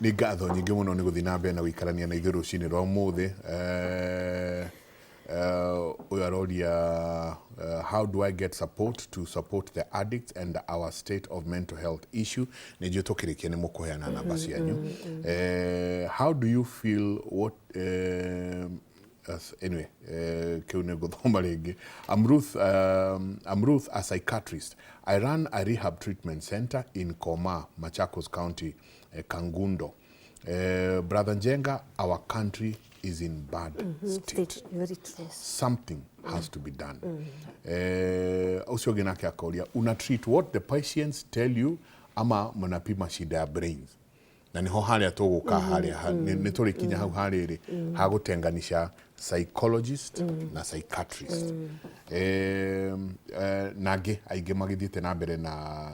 Nĩ ngatho nyingĩ mũno nĩ gũthiĩ na mbere na gũikarania na ithuĩ rũcinĩ rwa ũmũthĩ. Ũyũ aroria how do I get support to support the addicts and our state of mental health issue. Nĩ njũĩ tũkĩrĩkia nĩ mũkũheana namba cianyu. How do you feel what anyway, kiu nĩ ngũthoma rĩngĩ. I'm Ruth, a psychiatrist. I run a rehab treatment center in Koma, Machakos County, Kangundo. Brother Njenga, our country is in bad state. Something has to be done. Ucio ũngĩ nake akoria, una treat what the patients tell you ama mnapima shida ya brains. Na niho harĩa tũgũka harĩa nĩ tũrĩkinya hau harĩa hagũtenganisha psychologist na psychiatrist. Nangĩ aingĩ magĩthiĩte na mbere na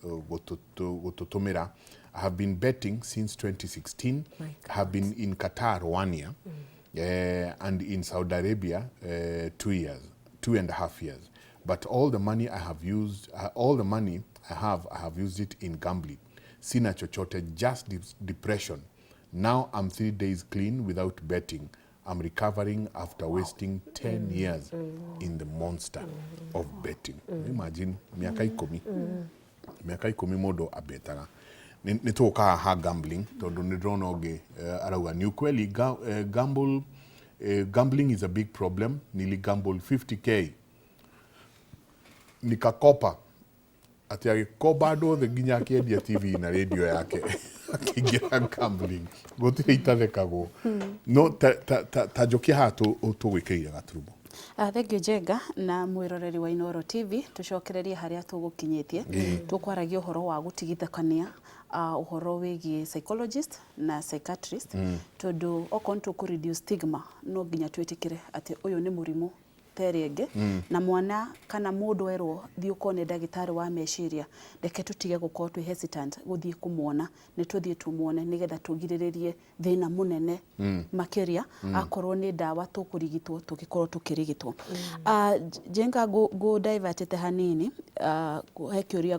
gũtũtũmĩra. I have been betting since 2016. I have been in Qatar 1 year and in Saudi Arabia 2.5 years. But all the money I have used, all the money I have used it in gambling. Sina chochote, just depression. Now I'm 3 days clean without betting. I'm recovering after wasting 10 years in the monster of betting. Imagine, miaka 10. Miaka 10 mũndũ abetaga. Nĩ tũkaga ha gambling, tondũ nĩ ndĩrona ũngĩ arauga ni ukweli gambling is a big problem. Nili gamble 50k. Nikakopa. Ati agĩkomba andũ othe nginya akĩendia TV na radio yake akĩingĩra gambling. Gũtirĩ itathekagwo. No ta njokia haha tũgwĩkĩrĩire gaturumo. Thank you Njenga na mwĩroreri wa Inooro TV. Tucokererie harĩa tũgũkinyĩtie. Tũkwaragia ũhoro wa gũtigithũkania ũhoro wĩgiĩ psychologist na psychiatrist. Tondũ okorwo nĩ reduce stigma no nginya twĩtĩkĩre atĩ ũyũ nĩ mũrimũ terenge na mwana kana mũndũ werwo thiĩ ũkone ndagĩtarĩ wa meciria, reke tũtige gũkorwo twĩ hesitant gũthiĩ kũmuona, nĩ tũthiĩ tumuone nĩgetha tũgirĩrĩrie thĩna mũnene makĩria akorwo nĩ ndawa tũkũrigitwo tũgĩkorwo tũkĩrigitwo. Njenga go divert hanini he kĩũria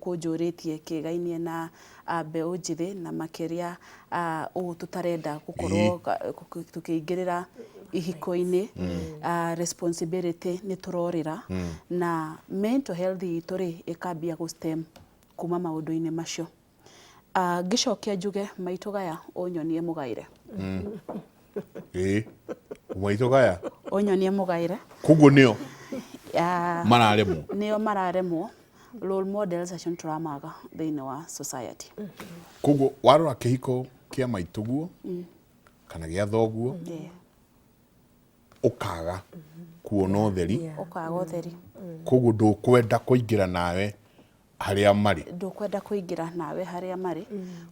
kũnjũrĩtie kĩgainie na mbeũ njĩthĩ na makĩria ũũ tũtarenda gũkorwo tũkĩingĩrĩra ihiko-inĩ, responsibility nĩ tũrorĩra na mental health itũ rĩ ĩkambia gũ-stem kuma maũndũ-inĩ macio. Ngĩcokia njuge maitũ gaya ũnyonie mũgaire. Maitũ gaya? Ũnyonie mũgaire. Koguo nĩo mararemwo? Nĩo mararemwo. Role models acio tũramaga thĩinĩ wa society. Koguo warora kĩhiko kĩa maitũguo kana gĩa thoguo ukaga kuona ũtheri, koguo ndũkwenda kũingĩra nawe harĩa marĩ,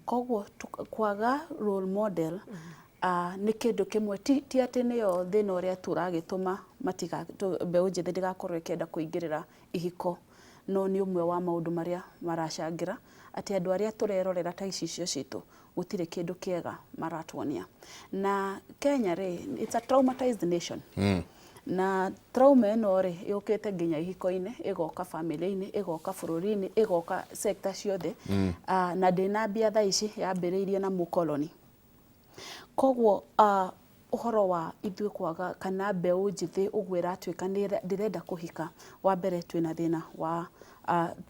koguo kwaga role model nĩ kĩndũ kĩmwe, ti atĩ nĩyo thĩna ũrĩa tũragĩtũma mbeũ njĩthĩ ndĩgakorwo ĩkĩenda kũingĩrĩra ihiko, no nĩ ũmwe wa maũndũ marĩa maracangĩra atĩ andũ arĩa tũrerorera ta icicio citũ gũtirĩ kĩndũ kĩega maratuonia. Na Kenya rĩ, it's a traumatized nation. Na trauma ĩno rĩ yũkĩte nginya ihiko-inĩ, ĩgoka family-inĩ, ĩgoka bũrũri-inĩ, ĩgoka sector ciothe, na ndĩnambia thaa ici yambĩrĩirie na mũkoloni. Koguo ũhoro wa ithuĩ kwaga kana mbeũ njĩthĩ ũguo ĩratuĩka ndĩrenda kũhika, wa mbere twĩna thĩna wa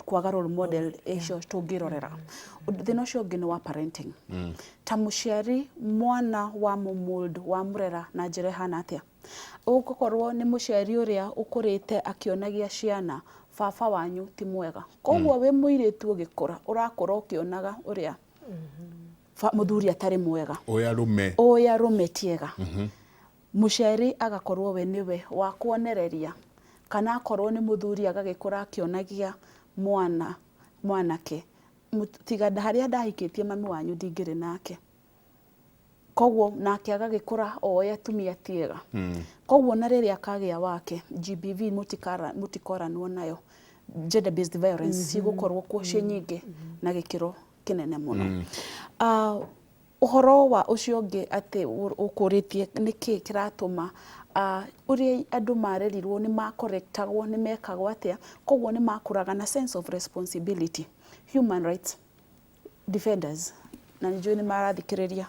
kwaga role model icio tũngĩrorera. Thĩna ũcio ũngĩ nĩ wa parenting. Ta mũciari mwana wa mũmold wa mũrera na njĩra ĩhana atĩa. Ũgũkorwo nĩ mũciari ũrĩa ũkũrĩte akĩonagia ciana baba wanyu ti mwega. Koguo wĩ mũirĩtu ũgĩkũra ũrakũra ũkĩonaga ũrĩa mũthuri atarĩ mwega. Oya rume tiega. Mũciari agakorwo we niwe wa kuonereria kana akorwo nĩ mũthuri agagĩkũra akĩonagia mwanake tiga harĩa ndahikĩtie mami wanyu ndingĩrĩ nake. Koguo nake agagĩkũra oya atumia tiega. Koguo na rĩrĩa akagĩa wake GBV mũtikoranwo nayo, gender based violence cigũkorwo kuo ciĩ nyingĩ na gĩkĩro kĩnene mũno. Ũhoro wa ũcio ũngĩ atĩ ũkũrĩtie nĩkĩ kĩratũma ũrĩa andũ marerirwo nĩ makorektagwo nĩ mekagwo atĩa, koguo nĩ makũraga na sense of responsibility, human rights defenders na nijui ni marathikiriria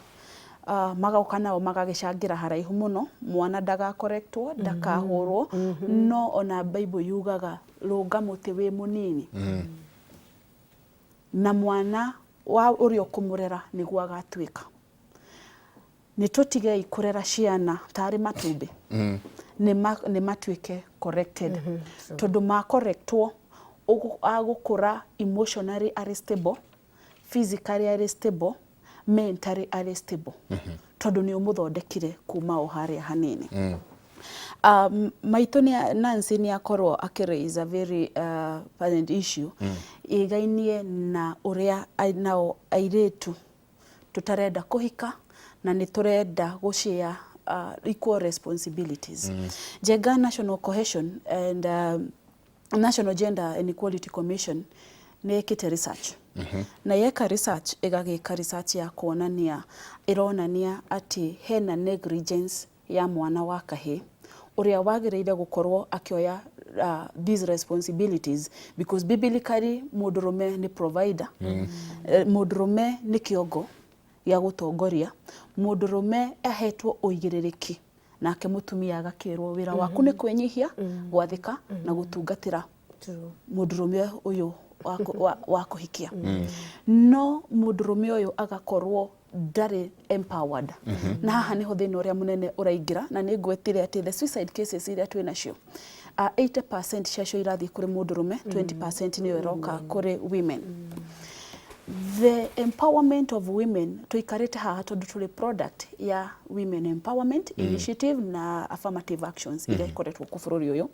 magauka nao magagicangira haraihu muno mwana ndagakorektwo ndakahurwo no ona Bible yugaga runga muti wi munini na mwana wa urio kumurera niguo agatwika ni tutigei kurera ciana tari matumbi ni matwike corrected tondu ma correctwo agukura emotionally are stable, physically are stable, mentally are stable tondu ni umuthondekire kuma o haria hanini maito ni Nancy ni akorwo akiraise a very pertinent issue igainie na uria nao airetu tutarenda kuhika na ni turenda gushare equal responsibilities. Jenga National Cohesion and National Gender and Equality Commission nekite research na yeka research igagika research ya kuonania ironania ati hena negligence ya mwana wa kahi uria wagireire gukorwo akioya these responsibilities because biblically mudurume ni provider mudurume ni kiongo ya gutongoria mudurume ahetwo uigiririki nake mutumia agakirwo wira waku ni kwenyihia gwathika na gutungatira mudurume uyu wa kuhikia no mudurume uyu agakorwo ndari empowered na haha niho thina uria munene uraingira na ni ngwetire ati the suicide cases iria twina cio 80% ciacio irathi kuri mudurume 20% niyo iroka kuri women. The empowerment of women tuikarite haha tondu tuli product ya women empowerment initiative na affirmative actions iria ikoretwo ku bururi uyu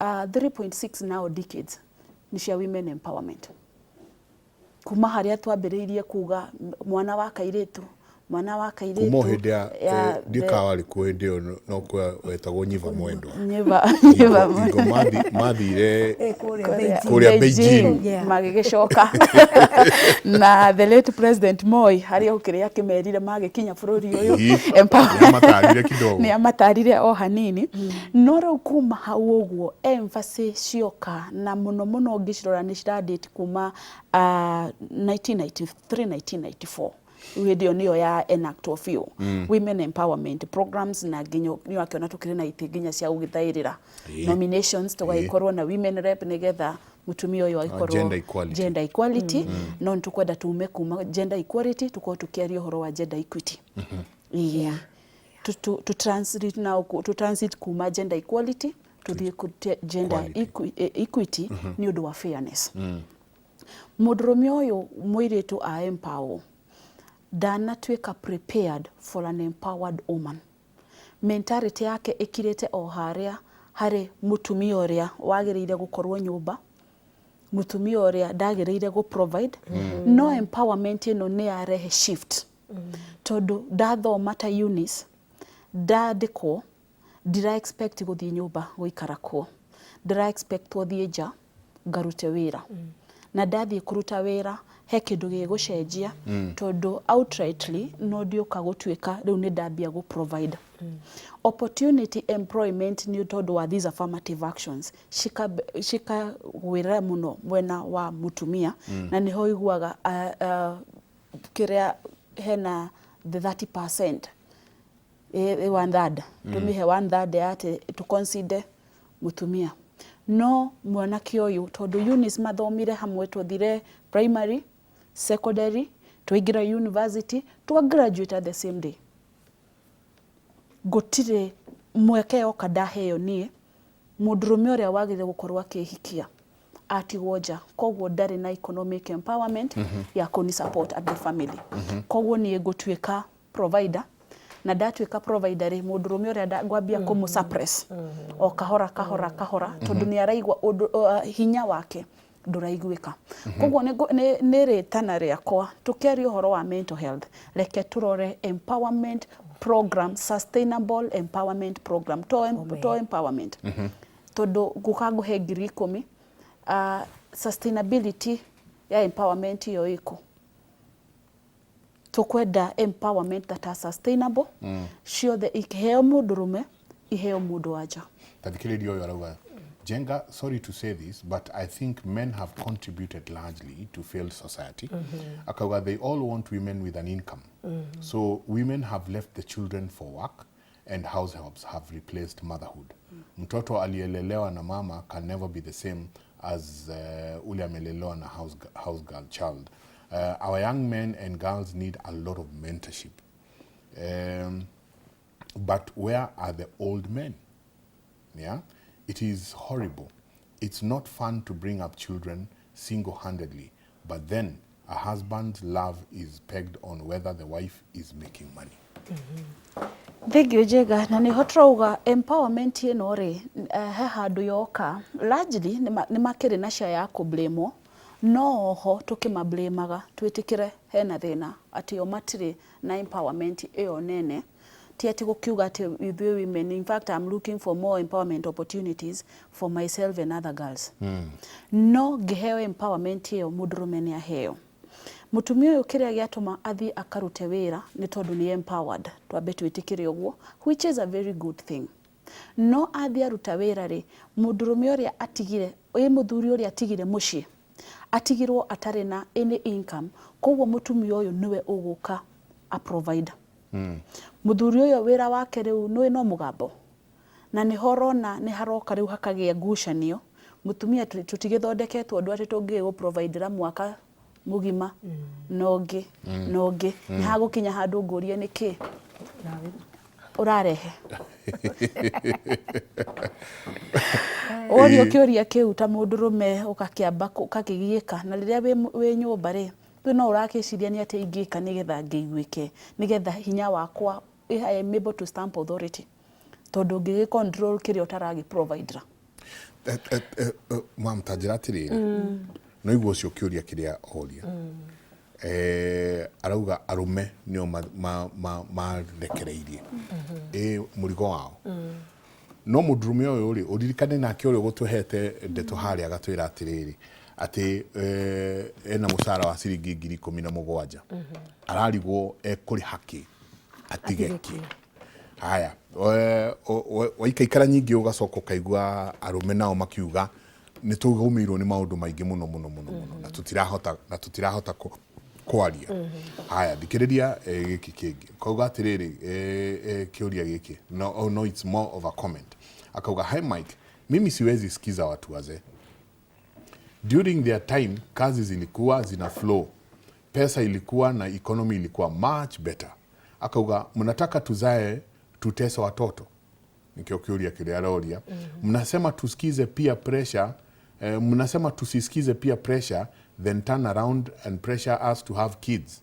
3.6 now decades ni cia women empowerment kuma haria twambiriirie kuga mwana wa kairetu kumo hindi ya ndikawari ku hindi no kwa wetagwo nyiva mwendo nyiva ngo mathire kuria Beijing magigicoka na the late president Moi haria ukiria kimerire magikinya bururi uyu matarire kidogo ni amatarire o hanini no ro kuma hau uguo emphasis cioka na muno ngicirora ni date kuma 1993-1994 video niyo ya enact of you women empowerment programs na ginyo niyo akiona tukire na itiginya cia ugithairira nominations tugaikorwo na women rep nigetha mutumia uyu aikorwo gender equality no ntukwenda tume kuma gender equality tuko tukiaria horo wa gender equity to transit kuma gender equality to the gender equity ni undu wa fairness mudurume uyu muiritu a empower ndanatwika prepared for an empowered woman mentality yake ikirite o haria hari mutumia uria wagiriire gukorwo nyumba mutumia uria ndagireire go provide no empowerment ino ni arehe shift tondu ndathoma ta Eunice ndandikwo ndira expect guthie nyumba guikara ko ndira expect guthie nja ngarute wira na ndathie kuruta wira he kindu gigucenjia tondu outrightly no ndioka gutwika riu ni ndambia go provide opportunity employment ni tondu wa these affirmative actions shika wira muno mwena wa mutumia na niho iguaga kiria hena the 30% one third tumihe one third ate to consider mutumia no mwanake uyu tondu Eunice mathomire hamwe tuthire primary secondary tuingira university tu graduate at the same day gutire mweke oka ndaheo nie mudurume uria wagire gukorwo akihikia atigwo nja koguo ndari na economic empowerment ya kuni support at the family koguo nie gutwika provider na ndatwika provider ri mudurume uria ngwambia kumu suppress o kahora tondu ni araigwa hinya wake nduraiguika koguo ni ritana riakwa tukiaria uhoro wa mental health reke turore empowerment program sustainable empowerment program to empowerment tondu gukanguhe 10,000 sustainability ya empowerment yo iko tukwenda empowerment that are sustainable ciothe ikiheo mudurume iheo mundu aja tathikiririo yo arauga Jenga, sorry to say this, but I think men have contributed largely to failed society. Akauga, they all want women with an income. So women have left the children for work and house helps have replaced motherhood. Mtoto aliyelelewa na mama can never be the same as ule amelelewa na house girl child. Our young men and girls need a lot of mentorship. But where are the old men? Yeah, it is horrible. It's not fun to bring up children single-handedly, but then a husband's love is pegged on whether the wife is making money. Thank you, Jega. Na nĩ hotrauga empowerment ĩno rĩ he handũ yoka largely nĩ makĩrĩ na cia ya kũblamwo no ho tũkĩmablameaga twĩtĩkĩre hena thĩna atĩ o matirĩ na empowerment ĩyo nene ti ati gũkiuga atĩ ithuĩ women. In fact, I'm looking for more empowerment opportunities for myself and other girls. No ngĩheo empowerment ĩyo mũndũrũme nĩ aheo. Mutumia ũyũ kĩrĩa gĩatũma athiĩ akarute wĩra nĩ tondũ nĩ empowered, twambe twĩtĩkĩre ũguo, which is a very good thing. No athiĩ aruta wĩra rĩ, mũndũrũme ũrĩa atigire, mũthuri ũrĩa atigire mũciĩ, atigirwo atarĩ na any income, koguo mũtumia ũyũ nĩwe ũgũka a provide. Mũthuri ũyũ wĩra wake rĩu no mũgambo. Na nĩ horona nĩ haroka rĩu hakagĩa ngucanio, mũtumia tũtigĩthondeketwo ũndũ atĩ tũngĩ provide mwaka mugima nongi nĩ hagũkinya handũ ngũrie nĩkĩ ũrarehe orio kĩũria kĩu ta mũndũrũme ũgakĩamba ũkakĩgiĩka na rĩrĩa wĩ nyũmba rĩ no ũrakĩciria nĩ atĩ ingĩka nĩgetha ngĩiguĩke nĩgetha hinya wakwa I am able to stamp authority tondũ ngĩgĩ control kĩrĩa ũtaragĩ provide mam tajira tirĩrĩ no iguo cio kĩũria kĩrĩa oria arauga arume nĩo marekereirie mũrigo wao no mũndũrũme ũyũ rĩ ũririkane nake ũrĩa gũtũhete ndeto harĩa agatwĩra atĩrĩrĩ atĩ ena mũcara wa ciringi 17,000 ararigwo ekũrĩ haki atigeki haya waikaikara nyingĩ ũgacoka ũkaigua arume nao makiuga nĩ tũgũmĩirwo nĩ maũndũ maingĩ mũno na tũtirahota kwaria haya thikĩrĩria gĩkĩ kĩngĩ kauga atĩrĩrĩ kĩũria gĩkĩ no it's more of a comment akauga hi Mike mimi siwezi sikiza watu wazee during their time kazi zilikuwa zina flow pesa ilikuwa na economy ilikuwa much better akauga mnataka tuzae tutese watoto nikio kĩũria kĩrĩa aroria mnasema tusikize peer pressure mnasema tusisikize peer pressure then turn around and pressure us to have kids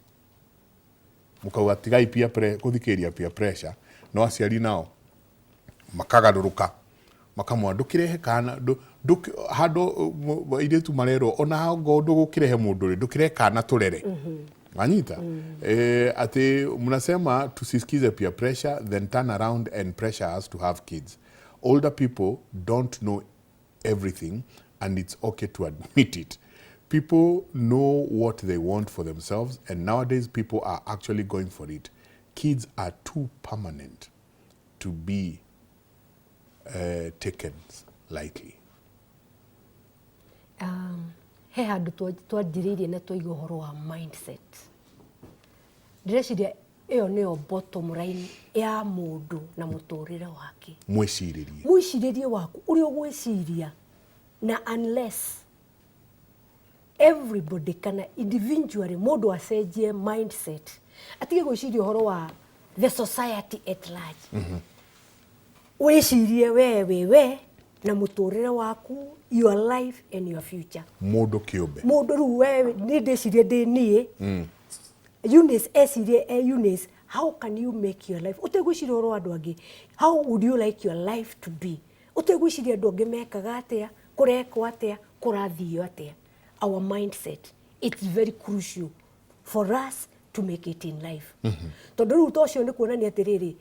mukauga tigai kuthikĩria peer pressure no aciari nao makagarũrũka makamwa ndũkĩrehe kana handũ airĩtu marerwo ona ngo ndũgũkĩrehe mũndũ ndũkĩrehe kana tũrere Anita, ati mnasema tusisikize peer pressure then turn around and pressure us to have kids. Older people don't know everything and it's okay to admit it. People know what they want for themselves and nowadays people are actually going for it. Kids are too permanent to be taken lightly. He handu twanjĩrĩirie na tũiga ũhoro wa mindset. Ndĩreciria ĩyo nĩyo bottom line ya mũndũ na mũtũrĩre wake. Mwĩcirĩrie waku ũrĩa ũgwĩciria na unless everybody kana individually mũndũ acenjie mindset atige gwĩciria ũhoro wa the society at large. Wĩcirie wewe na mũtũrĩre waku your life and your future. Mũndũ kĩũmbe. Mũndũ rĩu wewe nĩ ndĩcirie ndĩ niĩ. Eunice ecirie Eunice, how can you make your life? Ũtegwĩciria ũhoro wa andũ angĩ. How would you like your life to be? Ũtegwĩciria andũ angĩ mekaga atĩa, kũrekwo atĩa, kũrathio atĩa. Our mindset, it's very crucial for us to make it in life. Tondũ rĩu tocio nĩ kuonania atĩrĩrĩ,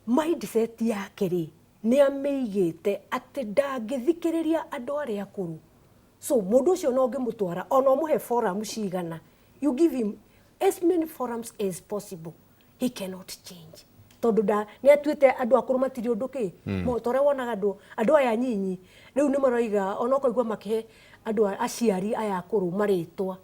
mindset yake rĩ nĩ amĩigĩte atĩ ndangĩthikĩrĩria andũ arĩa akũrũ. So mũndũ ũcio no ngĩmũtwara ona ũmũhe forum cigana. You give him as many forums as possible. He cannot change. tondu nĩ atuĩte andũ akũrũ matirĩ ũndũ kĩ mo tore wonaga andũ aya nyinyi rĩu nĩ maroiga ona ũkaigua makĩhe andũ aciari aya akũrũ marĩtwa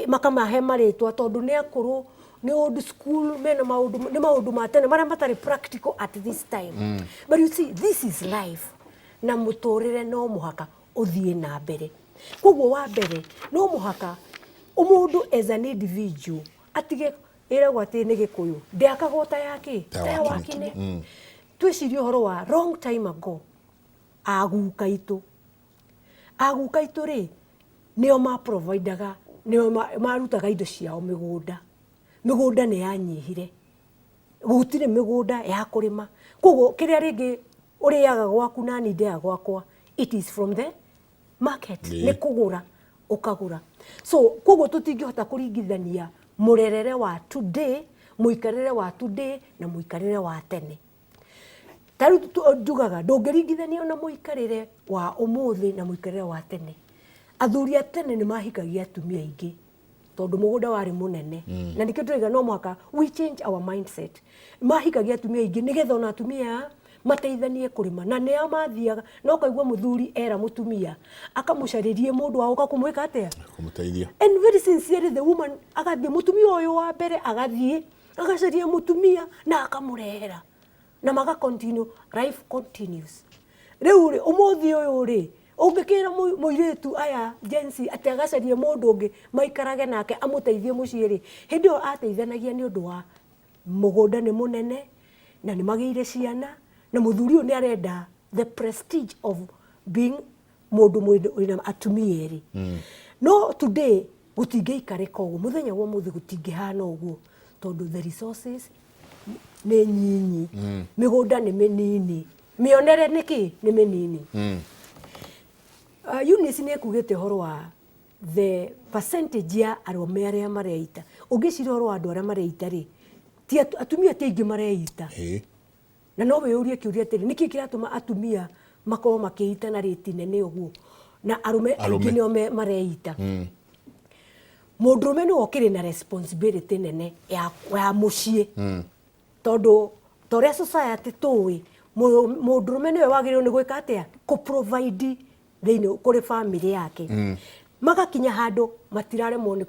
makamahe marĩtwa tondu nĩ akũrũ nĩ old school mena maũndũ ma tene marĩa matarĩ practical at this time but you see this is life na mũtũrĩre no mũhaka ũthiĩ na mbere koguo wa mbere no mũhaka mũndũ as an individual atige ĩragwo atĩ nĩ Gĩkũyũ ndĩakagota yake ta wakinĩ twĩcirie ũhoro wa long time ago aguka itũ rĩ nĩo maprovidaga nĩo marutaga indo ciao mĩgũnda nĩ yanyihire gũtirĩ mĩgũnda ya kũrĩma koguo kĩrĩa rĩngĩ ũrĩaga gwaku na nĩndeaga gwakwa it is from the market nĩ kũgũra ũkagũra so koguo tũtingĩhota kũringithania mũrerere wa today mũikarĩre wa today na mũikarĩre wa tene tarĩu njugaga ndũngĩringithania na mũikarĩre wa ũmũthĩ na mũikarĩre wa tene athuri a tene nĩ mahikagia atumia aingĩ tondu mũgũnda warĩ mũnene na nĩkĩo tũrauga no mũhaka we change our mindset mahikagia atumia aingĩ nĩgetha ona atumia mateithanie kũrĩma na nĩo mathiaga no kaigua mũthuri era mũtumia akamũcarĩrie mũndũ wa gũka kũmwĩka atĩa kũmũteithia and very sincerely the woman agathiĩ mũtumia ũyũ wa mbere agathiĩ agacaria mũtumia na akamũrehera na maga continue life continues rĩu rĩ ũmũthĩ ũyũ rĩ ũngĩkĩra mũirĩtu aya jensi atĩ agacaria mũndũ ũngĩ maikarage nake amũteithie mũciĩ rĩ hĩndĩ ĩyo ateithanagia nĩ ũndũ wa mũgũnda nĩ mũnene na nĩ magĩire ciana na mũthuri ũyũ nĩ arenda the prestige of being mũndũ wĩna atumia erĩ no today gũtingĩikarĩka ũguo mũthenya wa mũthĩ gũtingĩhana ũguo tondu the resources nĩ nyinyi mĩgũnda nĩ mĩnini mĩonere nĩkĩ nĩ mĩnini Eunice nĩ kugĩte ũhoro wa the percentage ya arũme arĩa mareita ũngĩciria ũhoro wa andũ arĩa mareita rĩ ti atumia ti aingĩ mareita na no wĩyũrie kĩũria atĩrĩ nĩkĩ kĩratũma atumia makorwo makĩita na rĩti nene ũguo na arũme aingĩ nĩo mareita mũndũrũme nĩwe ũkĩrĩ na responsibility nene ya mũciĩ tondu torĩa society tũĩ mũndũrũme nĩwe wagĩrĩirwo nĩ gwĩka atĩa kũ-provide thĩinĩ kũrĩ family yake magakinya handũ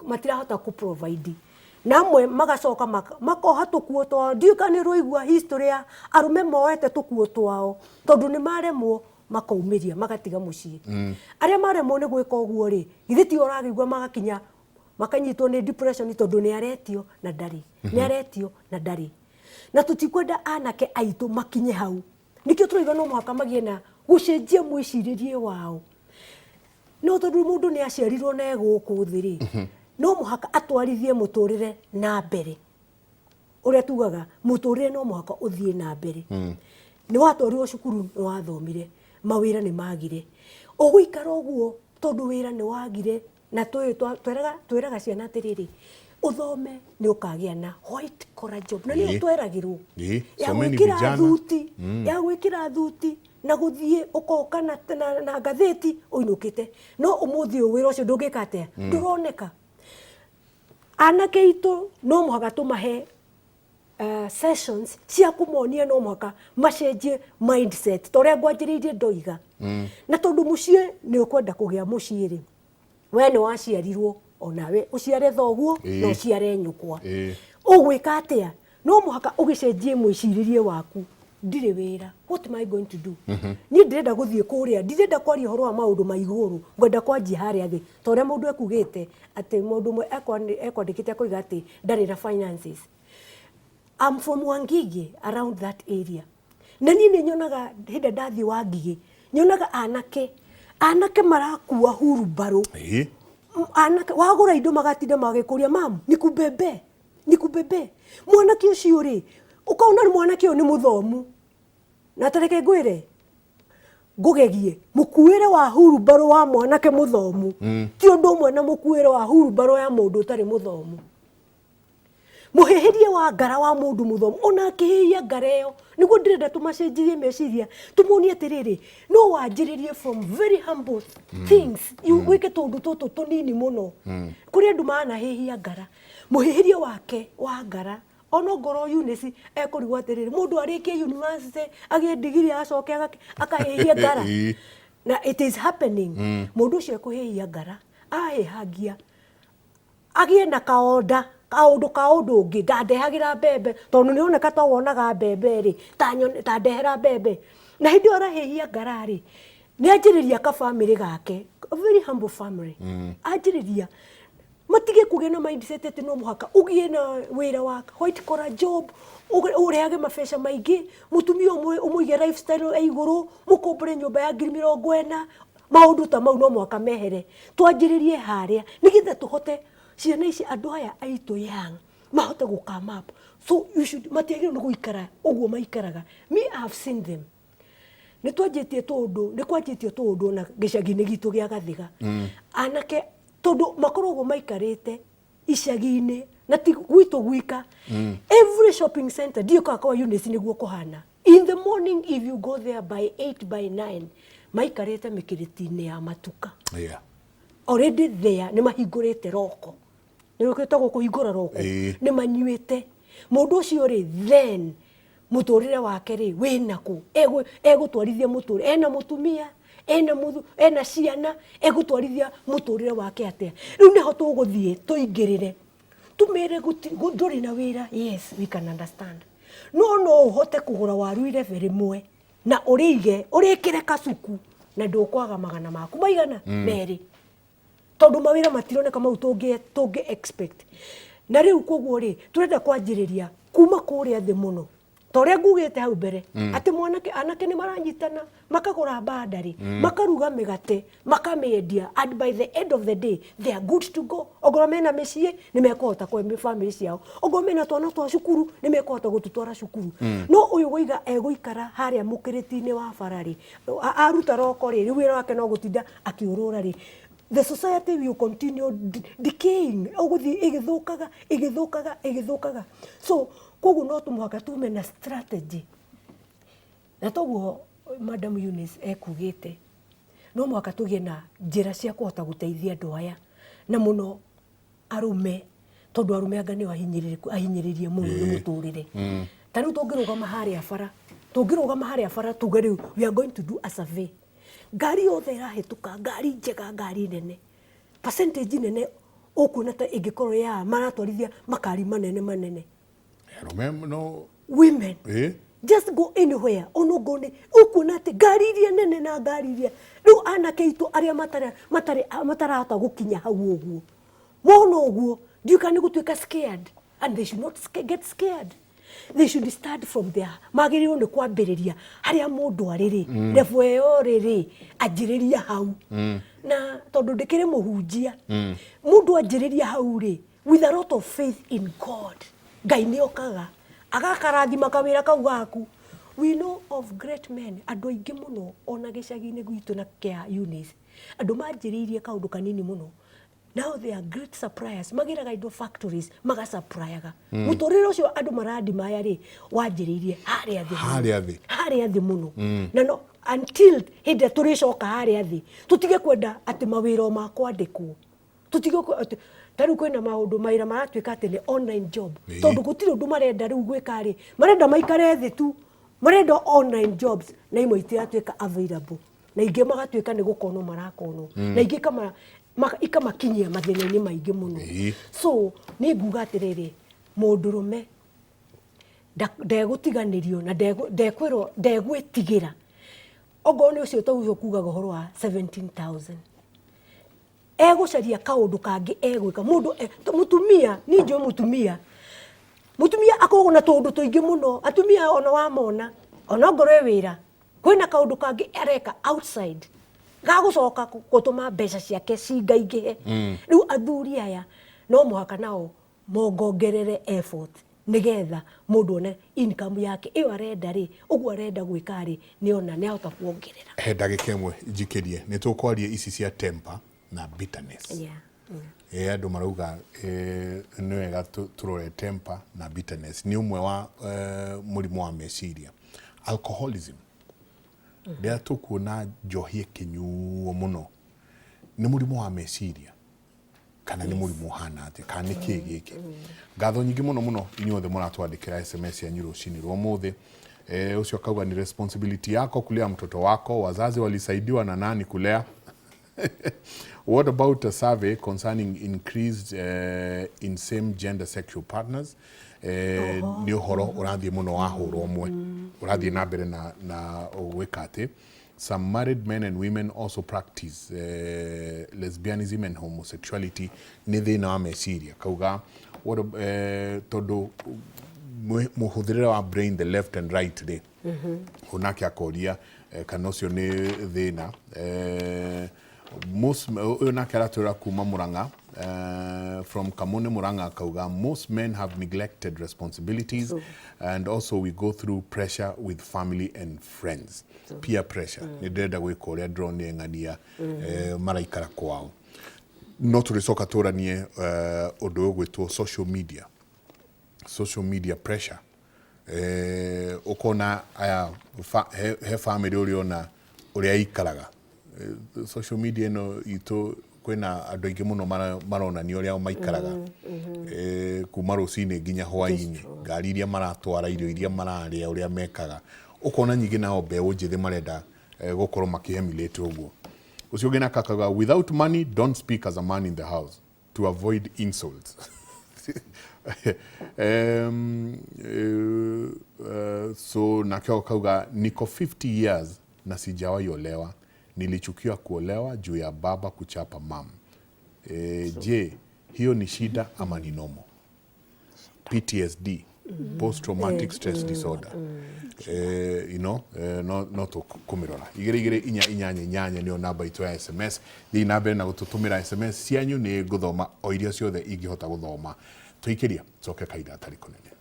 matirahota kũ-provide na amwe magacoka makoha tũkuo twao ndiũĩ kana nĩ rũigua history ya arũme moete tũkuo twao tondu nĩ maremwo makaumĩria magatiga mũciĩ arĩa maremwo nĩ gwĩka ũguo rĩ githĩ ti ũragĩigua magakinya makanyitwo nĩ depression tondu nĩ aretio na ndarĩ na tũtikwenda anake aitũ makinye hau nikĩo tũrauga no mũhaka magĩe na gũcenjia mwĩcirĩrie wao no tondu mũndũ nĩ aciarirwo na gũkũ thĩ rĩ no mũhaka atwarithie mũtũrĩre na mbere ũrĩa tugaga mũtũrĩre no mũhaka ũthiĩ na mbere nĩ watwarirwo cukuru nĩ wathomire mawĩra nĩ magire ũgũikara ũguo tondu wĩra nĩ wagire na twĩraga ciana atĩrĩrĩ uthome nĩ ũkagĩa na white collar job na nĩyo tweragĩrwo ya gwĩkĩra thuti na gũthiĩ ũkoka na ngathĩti ũinũkĩte no ũmũthĩ wĩra ũcio ndũngĩka atĩa ndũroneka anake itũ no mũhaka tũmahe sessions cia kũmonia no mũhaka macenjie mindset torĩa ngwanjĩrĩirie ndoiga na tondu mũciĩ nĩ ũkwenda kũgĩa mũciĩ rĩ we nĩ waciarirwo onawe ũciare thoguo na ũciare nyũkwa ũgwĩka atĩa no mũhaka ũgĩcenjie mwĩcirĩrie waku ndirĩ wĩra what am I going to do niĩ ndirenda gũthiĩ kũrĩa ndirenda kwaria ũhoro wa maũndũ ma igũrũ ngwenda kwanjia harĩa thĩ torĩa mũndũ ekugĩte atĩ mũndũ ũmwe ekwandĩkĩte akoiga atĩ ndarĩ na finances I'm from Wangigi around that area na niĩ nĩ nyonaga hĩndĩ ndathiĩ Wangigi nyonaga anake marakua hurumbarũ anake wagũra indo magatinda magĩkũria mamu nikubebe mwanake ũcio rĩ ukaona mwanake ũyũ nĩ mũthomu na tareke ngwĩre ngũgegie mũkuĩre wa hurumbarũ wa mwanake mũthomu ti ũndũ ũmwe na mũkuĩre wa hurumbarũ ya mũndũ ũtarĩ mũthomu mũhĩhĩrie wa ngara wa mũndũ mũthomu ona akĩhĩhia ngara ĩyo nĩguo ndĩrenda tũmacenjirie meciria tũmonie atĩrĩrĩ no wanjĩrĩrie from very humble things wĩke tũndũ tũtũ tũnini mũno kũrĩ andũ manahĩhia ngara mũhĩhĩrie wake wa ngara ono ngoro Eunice ekũrigwo atĩrĩrĩ mũndũ arĩkie university agĩe degree acoke akahĩhia ngara na it is happening mũndũ ũcio ekũhĩhia ngara ahĩhagia agĩe na kaonda kaũndũ ka ũndũ ũngĩ ndandehagĩra mbembe tondũ nĩoneka ta wonaga mbembe rĩ ta ndehera mbembe na hĩndĩ ĩyo arahĩhia ngara rĩ nĩanjĩrĩria ka family gake a very humble family anjĩrĩria matige kũgĩa na mindset atĩ no mũhaka ũgĩe na wĩra wa white collar job ũrĩage mabeca maingĩ mũtumia ũmũige lifestyle ya igũrũ mũkombore nyũmba ya 40,000 maũndũ ta mau no mũhaka mehere twanjĩrĩrie harĩa nĩgetha tũhote ciana ici andũ aya aitũ young mahote gũkama up so you should matiagĩrĩirwo nĩ gũikara ũguo maikaraga me I have seen them nĩ kwanjĩtio tũũndũ na gĩcagi-inĩ gitũ gĩa Gathiga anake tondũ makoragwo maikarĩte icagi-inĩ na ti gwitũ gwika every shopping center ndiyo kwa Eunice nĩguo kũhana in the morning if you go there by 8 by 9 maikarĩte mĩkĩrĩti-inĩ ya matuka already there nĩ mahingũrĩte roko nĩ rũkĩtagwo kũhingũra roko nĩ manyuĩte mũndũ ũcio rĩ then mũtũrĩre wake rĩ wĩna kũ egũtwarithia mũtũrĩre ena mũtumia ena ciana egũtwarithia mũtũrĩre wake atĩa rĩu nĩho tũgũthiĩ tũingĩrĩre tumere ndũrĩ na wĩra yes we can understand no ũhote kũgũra waru irebe rĩmwe na ũrĩkĩre kacuku na ndũkwaga magana maku maigana merĩ tondũ mawĩra matironeka mau tũngĩ expect na rĩu koguo rĩ tũrenda kwanjĩrĩria kuma kũrĩa thĩ mũno tore ngugĩte hau mbere atĩ anake nĩ maranyitana makagũra bandari makaruga mĩgate makamĩendia and by the end of the day they are good to go ongorwo mena mĩciĩ nĩ mekũhota kũhe family ciao ongorwo mena twana twa cukuru nĩ mekũhota gũtũtwara cukuru no ũyũ wĩiga egũikara harĩa mũkĩrĩti-inĩ wa bara rĩ aruta roko rĩ rĩu wĩra wake no gũtinda akĩũrũra rĩ the society will continue decaying ũgũthiĩ ĩgĩthũkaga so koguo no tũmũhaka tume na strategy na toguo Madam Eunice ekugĩte no mũhaka tũgĩe na njĩra cia kũhota gũteithia andũ aya na mũno arũme tondũ arũme anga nĩo ahinyĩrĩrie mũno nĩ mũtũrĩre ta rĩu tũngĩrũgama harĩa bara tuge rĩu we are going to do a survey ngari yothe ĩrahĩtũka ngari njega ngari nene percentage nene ũkuona ta ĩngĩkorwo ya maratwarithia makari manene no women just go anywhere onogone ukuona ati ngari iria nene na ngari iria riu anake itu aria matarahota gukinya hau uguo mona uguo ndiukani gutuika scared and they should not get scared. They should start from there. Magĩrĩirwo nĩ kwambĩrĩria harĩa mũndũ arĩ level ĩyo rĩrĩ anjĩrĩria hau na tondũ ndĩkĩrĩ mũhunjia mũndũ anjĩrĩria hau rĩ with a lot of faith in God Ngai nĩ okaga agakarathima kawĩra kau gaku. We know of great men andũ aingĩ mũno ona gĩcagi-inĩ gwitũ na kĩa Eunice andũ manjĩrĩirie kaũndũ kanini mũno. Now they are great suppliers. Magiraga indo factories magasupplyaga. Mutorero cio andu maradi maya ri wanjiririe haria thi muno. Na no until hinde turicoka haria thi. Tutige kwenda ati mawiro ma kwandikwo. Tutige ati taru kwena maundu maira maratuika ati ni online job. Tondu gutiri undu marenda riu gwika ri. Marenda maikare thi tu. Marenda online jobs na imwe itiratuika available. Na ingi magatuika ni gukono marakono. Na ingi kama ikamakinyia mathina-inĩ maingĩ mũno. So nĩ nguga atĩrĩrĩ mũndũrũme ndegũtiganĩrio na ndegwĩtigĩra okorwo nĩ ũcio tũguo kugaga ũhoro wa 17,000 egũcaria kaũndũ kangĩ egwĩka mũndũ mũtumia niĩ njũĩ mũtumia akoragwo na tũũndũ tũingĩ mũno atumia ona wamona ona ngorwe wĩra kwĩna kaũndũ kangĩ areka outside gagucoka gutuma mbeca ciake cingaingĩhe riu athuri aya no muhaka nao mongongerere effort nigetha mundu one income yake iyo arenda ri uguo arenda gwika ri niona ni ahota kuongerera he ndagika imwe njikirie ni tukwaria ici cia temper na bitterness andu marauga ni wega turore temper na bitterness ni umwe wa murimu wa meciria alcoholism Ria tukuona njohi kinyuo muno ni murimu wa meciria kana nĩ mũrimũ hana atĩ kana nĩ kĩĩ gĩkĩ. Ngatho nyingĩ mũno inyuothe mũratwandĩkĩra SMS ya nyurucini rwa mũthĩ. Ucio kauga ni responsibility yako kulea mtoto wako, wazazi walisaidiwa na nani kulea? What about a survey concerning increased in same gender sexual partners? Ni uhoro urathie muno wa hũra ũmwe urathie na mbere na gwĩka. Some married men and women also practice lesbianism and homosexuality. Nĩ thĩna wa meciria kauga tondũ muhuthirira wa brain the left and right ri unake akoria kana ucio ni thina most unake aratura kuma Murang'a from Kamone Murang'a kauga most men have neglected responsibilities and also we go through pressure with family and friends. Peer pressure ni ndenda gwika uria drone ng'ania maraikara kwao no turicoka turanie undu ugwitwo social media pressure. Ukona aya he family uri ona uri aikaraga social media no itu kwina andu aingi muno marona ni uri maikaraga kuma rucini nginya hwaini ngari iria maratwara irio iria mararia uri mekaga ukona nyingi nao mbeũ njithi marenda gukorwo makihemilate uguo. Ucio gina kakaga without money don't speak as a man in the house to avoid insults. So nakio kauga niko 50 years na sijawahi olewa, nilichukia kuolewa juu ya baba kuchapa mom. Je, hiyo ni shida ama ni normal? PTSD, post traumatic stress disorder. You know, not kumirora igire inya nio namba itu ya SMS thi namba na gututumira SMS cianyu ni guthoma o iria ciothe ingihota guthoma tuikiria coke kaida atari kunene.